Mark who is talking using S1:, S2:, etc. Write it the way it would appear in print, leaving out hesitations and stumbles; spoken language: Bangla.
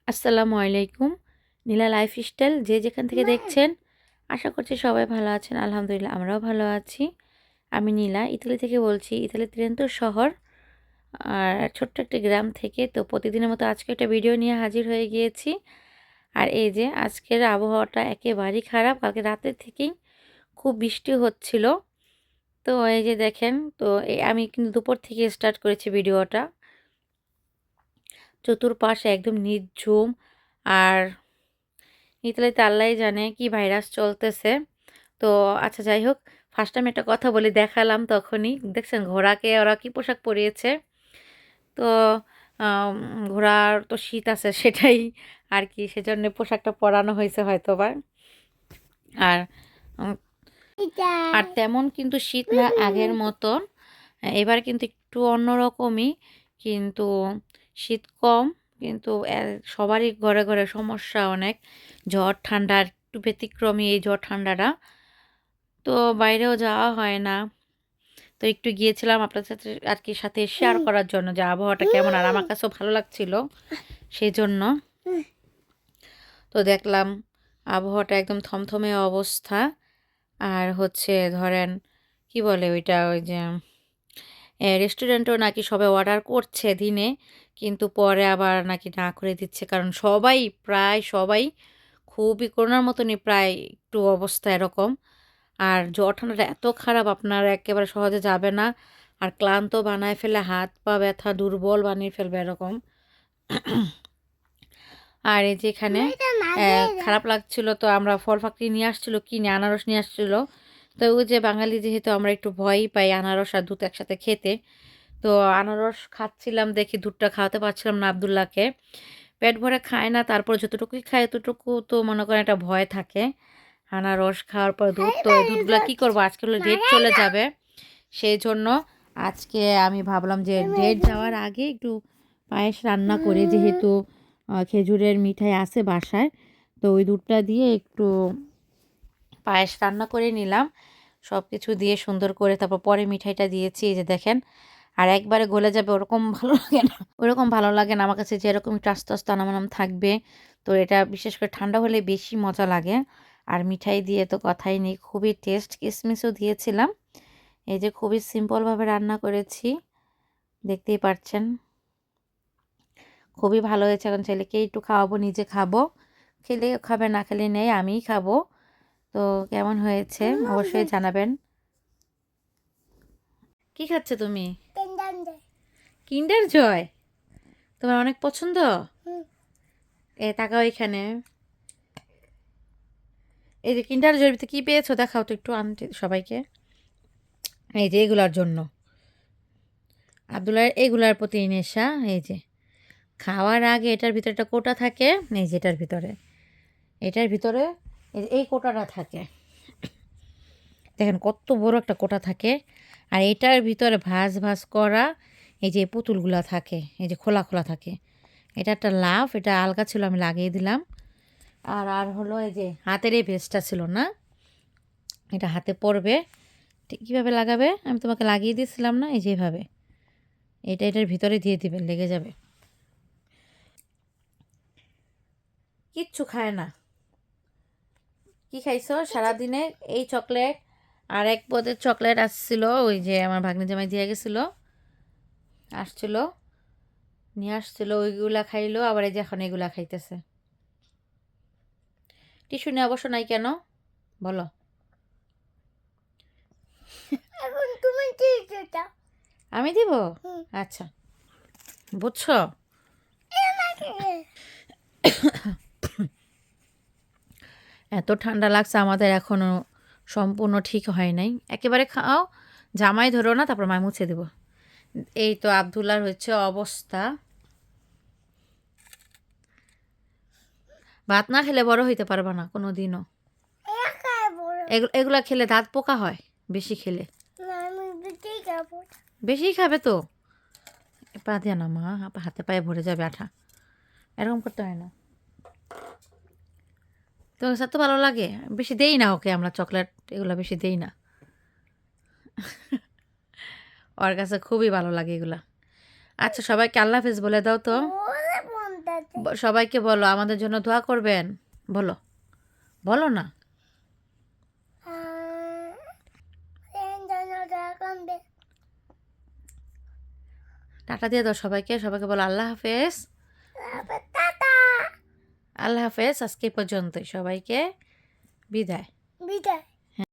S1: আসসালামু আলাইকুম। নীলা লাইফস্টাইল যে যেখান থেকে দেখছেন আশা করছি সবাই ভালো আছেন। আলহামদুলিল্লাহ আমরাও ভালো আছি। আমি নীলা ইতালি থেকে বলছি। ইতালির ত্রেন্তো শহর আর ছোট্ট একটি গ্রাম থেকে। তো প্রতিদিনের মতো আজকে একটা ভিডিও নিয়ে হাজির হয়ে গিয়েছি। আর এই যে আজকের আবহাওয়াটা একেবারেই খারাপ। কালকে রাতের থেকেই খুব বৃষ্টি হচ্ছিল। তো এই যে দেখেন, তো আমি কিন্তু দুপুর থেকে স্টার্ট করেছি ভিডিওটা। চতুর্পাশে একদম নির্ঝুম। আর ইতালিতে আল্লাহই জানে কি ভাইরাস চলতেছে। তো আচ্ছা যাই হোক, ফার্স্ট টাইম একটা কথা বলি, দেখালাম তখনই দেখছেন ঘোড়াকে ওরা কি পোশাক পরিয়েছে। তো আম, ঘোড়ার তো শীত আছে সেটাই আর কি, সেজন্য পোশাকটা পরানো হয়েছে হয়তো বা। আর উম, আর তেমন কিন্তু শীত না আগের মতন। এবার কিন্তু একটু অন্যরকমই, কিন্তু শীত কম। কিন্তু সবারই ঘরে ঘরে সমস্যা অনেক, জ্বর ঠান্ডা। একটু ব্যতিক্রমী এই জ্বর ঠান্ডাটা। তো বাইরেও যাওয়া হয় না। তো একটু গিয়েছিলাম আপনার সাথে আর কি, সাথে শেয়ার করার জন্য যে আবহাওয়াটা কেমন, আর আমার কাছেও ভালো লাগছিল সেই জন্য। তো দেখলাম আবহাওয়াটা একদম থমথমে অবস্থা। আর হচ্ছে ধরেন কি বলে ওইটা, ওই যে রেস্টুরেন্টও নাকি সবাই অর্ডার করছে দিনে, কিন্তু পরে আবার নাকি না করে দিচ্ছে, কারণ সবাই প্রায় সবাই খুবই করোনার মতনই প্রায় একটু অবস্থা এরকম। আর জ্বর ঠান্ডাটা এত খারাপ, আপনার একেবারে সহজে যাবে না। আর ক্লান্ত বানায় ফেলে, হাত পা ব্যথা, দুর্বল বানিয়ে ফেলবে এরকম। আর এই যে এখানে খারাপ লাগছিল, তো আমরা ফল ফাকড়ি নিয়ে আসছিল, কিনে আনারস নিয়ে আসছিল। তো ওই যে বাঙালি যেহেতু আমরা একটু ভয়ই পাই আনারস আর দুধ একসাথে খেতে। তো আনারস খাচ্ছিলাম, দেখি দুধটা খাওয়াতে পারছিলাম না আব্দুল্লাহকে। পেট ভরে খায় না, তারপর যতটুকুই খায় ততটুকু তো মনে করেন একটা ভয় থাকে। আনারস খাওয়ার পর দুধ, তো এই দুধগুলো কী করবো, আজকে হলো ডেট চলে যাবে। সেই জন্য আজকে আমি ভাবলাম যে ডেট যাওয়ার আগে একটু পায়েস রান্না করে, যেহেতু খেজুরের মিঠাই আছে বাসায়, তো ওই দুধটা দিয়ে একটু পায়েস রান্না করে নিলাম। সব কিছু দিয়ে সুন্দর করে, তারপর পরে মিঠাইটা দিয়েছি, এই যে দেখেন। আর একবারে গলে যাবে ওরকম ভালো লাগে না, ওরকম ভালো লাগে না আমার কাছে, যে এরকম একটু আস্তে আস্তে আনামানাম থাকবে। তো এটা বিশেষ করে ঠান্ডা হলে বেশি মজা লাগে। আর মিঠাই দিয়ে তো কথাই নেই, খুবই টেস্ট। কিশমিশও দিয়েছিলাম। এই যে খুবই সিম্পলভাবে রান্না করেছি, দেখতেই পাচ্ছেন। খুবই ভালো হয়েছে। এখন ছেলেকে একটু খাওয়াবো, নিজে খাবো, খেলে খাবে না খেলে নেই, আমিই খাবো। তো কেমন হয়েছে অবশ্যই জানাবেন। কি খাচ্ছে তুমি? কিন্ডার জয় তোমার অনেক পছন্দ? এ তাকাও এখানে, এই যে কিন্ডার জয়ের ভিতরে কি পেয়েছো দেখাও তো একটু আনতে সবাইকে। এই যে এগুলার জন্য আব্দুল্লাহ এগুলার প্রতি নেশা। এই যে খাওয়ার আগে এটার ভিতরে একটা কোটা থাকে, এই যে এটার ভিতরে এই কোটাটা থাকে, দেখেন কত বড় একটা কোটা থাকে। আর এটার ভিতরে ভাঁজ ভাঁজ করা এই যে পুতুলগুলা থাকে, এই যে খোলা খোলা থাকে। এটা একটা লাভ, এটা আলগা ছিল, আমি লাগিয়ে দিলাম। আর আর হলো এই যে হাতের এই ভেস্টটা ছিল না, এটা হাতে পড়বে। ঠিক কীভাবে লাগাবে আমি তোমাকে লাগিয়ে দিয়েছিলাম না, এই যেভাবে এটা এটার ভিতরে দিয়ে দিবেন, লেগে যাবে। কিচ্ছু খায় না। কি খাইছো সারাদিনে? এই চকলেট আর এক পদের চকলেট আসছিল, ওই যে আমার ভাগ্নে জামাই দিয়ে গেছিলো, আসছিল নিয়ে আসছিল, ওইগুলা খাইলো। আবার এই যে এখন এগুলা খাইতেছে। টিস্যু নিয়ে অবশ্য নাই কেন বলো? আমি দিব? আচ্ছা, বুঝছো। এত ঠান্ডা লাগছে আমাদের, এখনো সম্পূর্ণ ঠিক হয় নাই। একেবারে খাও, জামাই ধরো না, তারপর মায় মুছে দেব। এই তো আব্দুল্লার হচ্ছে অবস্থা। ভাত না খেলে বড় হইতে পারবা না কোনো দিনও। এগুলা খেলে দাঁত পোকা হয় বেশি খেলে। বেশি খাবে তো পা দিয়া না মা, হাতে পায়ে ভরে যাবে আঠা, এরকম করতে হয় না। তো স্যার তো ভালো লাগে, বেশি দেই না ওকে আমরা চকলেট, এগুলো বেশি দেই না। ওর কাছে খুবই ভালো লাগে এগুলা। আচ্ছা সবাইকে আল্লাহ হাফেজ বলে দাও তো। সবাইকে বলো আমাদের জন্য দোয়া করবেন। বলো, বলো না। টাটা দিয়ে দাও সবাইকে, সবাইকে বলো আল্লাহ হাফেজ। আল্লাহ হাফেজ, আজকে এই পর্যন্তই, সবাইকে বিদায়।
S2: বিদায়।